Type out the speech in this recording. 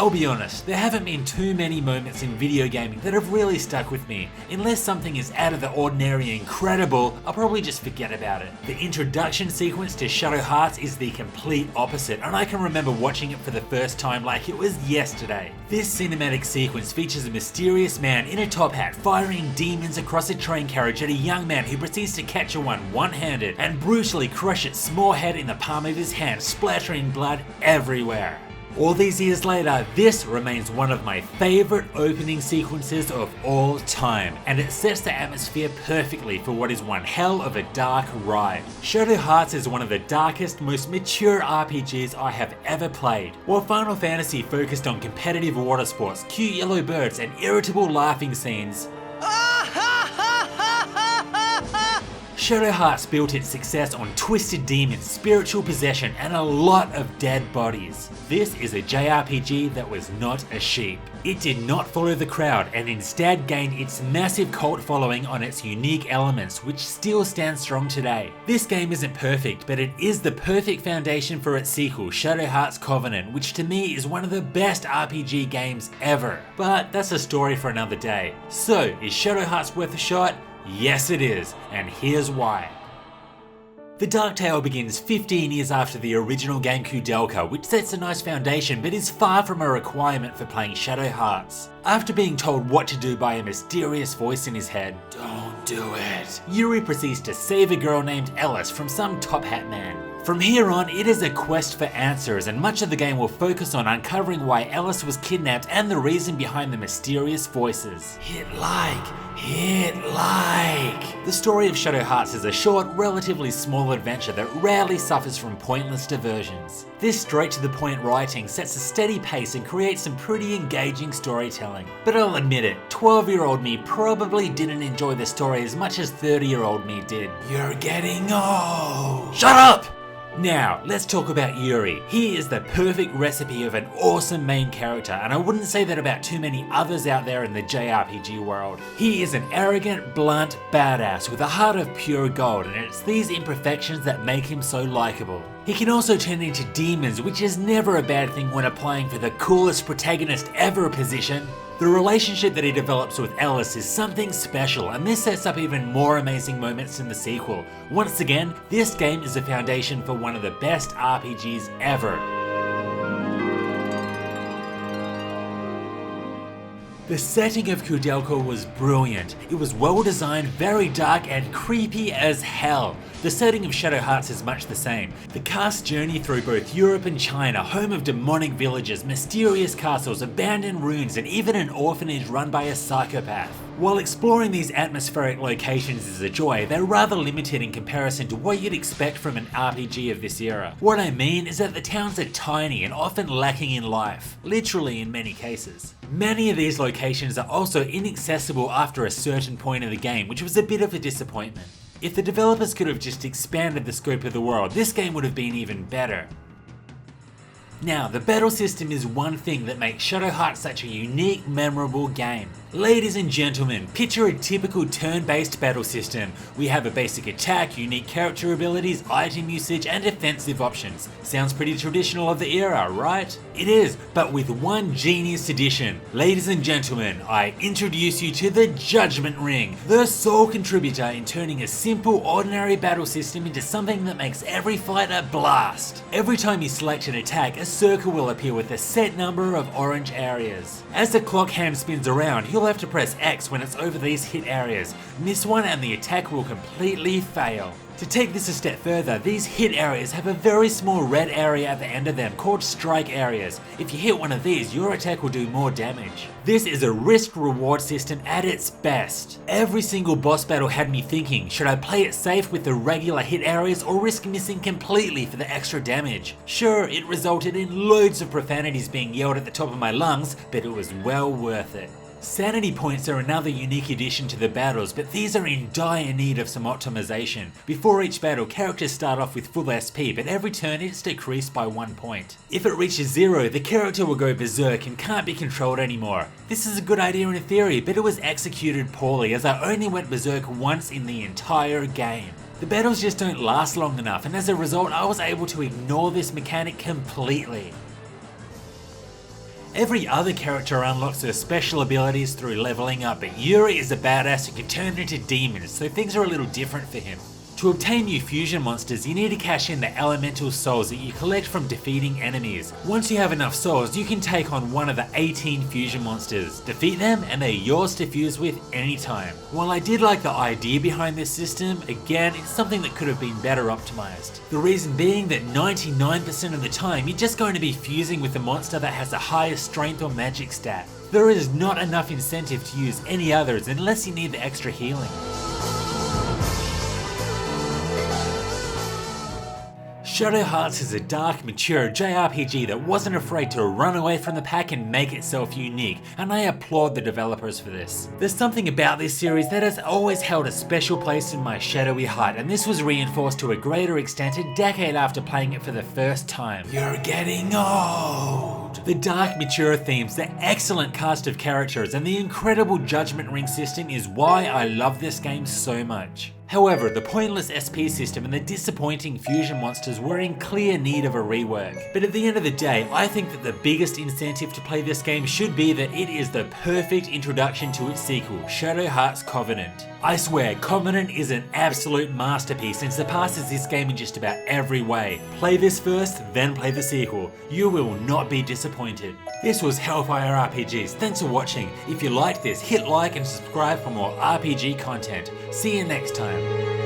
I'll be honest, there haven't been too many moments in video gaming that have really stuck with me. Unless something is out of the ordinary and incredible, I'll probably just forget about it. The introduction sequence to Shadow Hearts is the complete opposite, and I can remember watching it for the first time like it was yesterday. This cinematic sequence features a mysterious man in a top hat firing demons across a train carriage at a young man who proceeds to capture one one-handed and brutally crush its small head in the palm of his hand, splattering blood everywhere. All these years later, this remains one of my favourite opening sequences of all time, and it sets the atmosphere perfectly for what is one hell of a dark ride. Shadow Hearts is one of the darkest, most mature RPGs I have ever played. While Final Fantasy focused on competitive water sports, cute yellow birds, and irritable laughing scenes, Shadow Hearts built its success on twisted demons, spiritual possession, and a lot of dead bodies. This is a JRPG that was not a sheep. It did not follow the crowd and instead gained its massive cult following on its unique elements, which still stand strong today. This game isn't perfect, but it is the perfect foundation for its sequel, Shadow Hearts Covenant, which to me is one of the best RPG games ever. But that's a story for another day. So, is Shadow Hearts worth a shot? Yes it is, and here's why. The Dark Tale begins 15 years after the original game Kudelka, which sets a nice foundation but is far from a requirement for playing Shadow Hearts. After being told what to do by a mysterious voice in his head, "Don't do it," Yuri proceeds to save a girl named Ellis from some top hat man. From here on, it is a quest for answers, and much of the game will focus on uncovering why Ellis was kidnapped and the reason behind the mysterious voices. Hit like. The story of Shadow Hearts is a short, relatively small adventure that rarely suffers from pointless diversions. This straight-to-the-point writing sets a steady pace and creates some pretty engaging storytelling. But I'll admit it, 12-year-old me probably didn't enjoy the story as much as 30-year-old me did. You're getting old. Shut up! Now, let's talk about Yuri. He is the perfect recipe of an awesome main character, and I wouldn't say that about too many others out there in the JRPG world. He is an arrogant, blunt badass with a heart of pure gold, and it's these imperfections that make him so likable. He can also turn into demons, which is never a bad thing when applying for the coolest protagonist ever position. The relationship that he develops with Ellis is something special, and this sets up even more amazing moments in the sequel. Once again, this game is the foundation for one of the best RPGs ever. The setting of Kudelka was brilliant. It was well designed, very dark, and creepy as hell. The setting of Shadow Hearts is much the same. The cast's journey through both Europe and China, home of demonic villages, mysterious castles, abandoned ruins, and even an orphanage run by a psychopath. While exploring these atmospheric locations is a joy, they're rather limited in comparison to what you'd expect from an RPG of this era. What I mean is that the towns are tiny and often lacking in life, literally in many cases. Many of these locations are also inaccessible after a certain point of the game, which was a bit of a disappointment. If the developers could have just expanded the scope of the world, this game would have been even better. Now, the battle system is one thing that makes Shadow Hearts such a unique, memorable game. Ladies and gentlemen, picture a typical turn-based battle system. We have a basic attack, unique character abilities, item usage, and defensive options. Sounds pretty traditional of the era, right? It is, but with one genius addition. Ladies and gentlemen, I introduce you to the Judgment Ring, the sole contributor in turning a simple, ordinary battle system into something that makes every fight a blast. Every time you select an attack, a circle will appear with a set number of orange areas. As the clock hand spins around, you'll have to press X when it's over these hit areas. Miss one and the attack will completely fail. To take this a step further, these hit areas have a very small red area at the end of them called strike areas. If you hit one of these, your attack will do more damage. This is a risk-reward system at its best. Every single boss battle had me thinking, should I play it safe with the regular hit areas or risk missing completely for the extra damage? Sure, it resulted in loads of profanities being yelled at the top of my lungs, but it was well worth it. Sanity points are another unique addition to the battles, but these are in dire need of some optimization. Before each battle, characters start off with full SP, but every turn it's decreased by 1 point. If it reaches 0, the character will go berserk and can't be controlled anymore. This is a good idea in theory, but it was executed poorly as I only went berserk once in the entire game. The battles just don't last long enough, and as a result I was able to ignore this mechanic completely. Every other character unlocks their special abilities through leveling up, but Yuri is a badass who can turn into demons, so things are a little different for him. To obtain new fusion monsters, you need to cash in the elemental souls that you collect from defeating enemies. Once you have enough souls, you can take on one of the 18 fusion monsters, defeat them, and they're yours to fuse with anytime. While I did like the idea behind this system, again, it's something that could have been better optimized. The reason being that 99% of the time, you're just going to be fusing with the monster that has the highest strength or magic stat. There is not enough incentive to use any others unless you need the extra healing. Shadow Hearts is a dark, mature JRPG that wasn't afraid to run away from the pack and make itself unique, and I applaud the developers for this. There's something about this series that has always held a special place in my shadowy heart, and this was reinforced to a greater extent a decade after playing it for the first time. You're getting old! The dark, mature themes, the excellent cast of characters, and the incredible judgment ring system is why I love this game so much. However, the pointless SP system and the disappointing fusion monsters were in clear need of a rework. But at the end of the day, I think that the biggest incentive to play this game should be that it is the perfect introduction to its sequel, Shadow Hearts Covenant. I swear, Covenant is an absolute masterpiece and surpasses this game in just about every way. Play this first, then play the sequel. You will not be disappointed. This was Hellfire RPGs. Thanks for watching. If you liked this, hit like and subscribe for more RPG content. See you next time.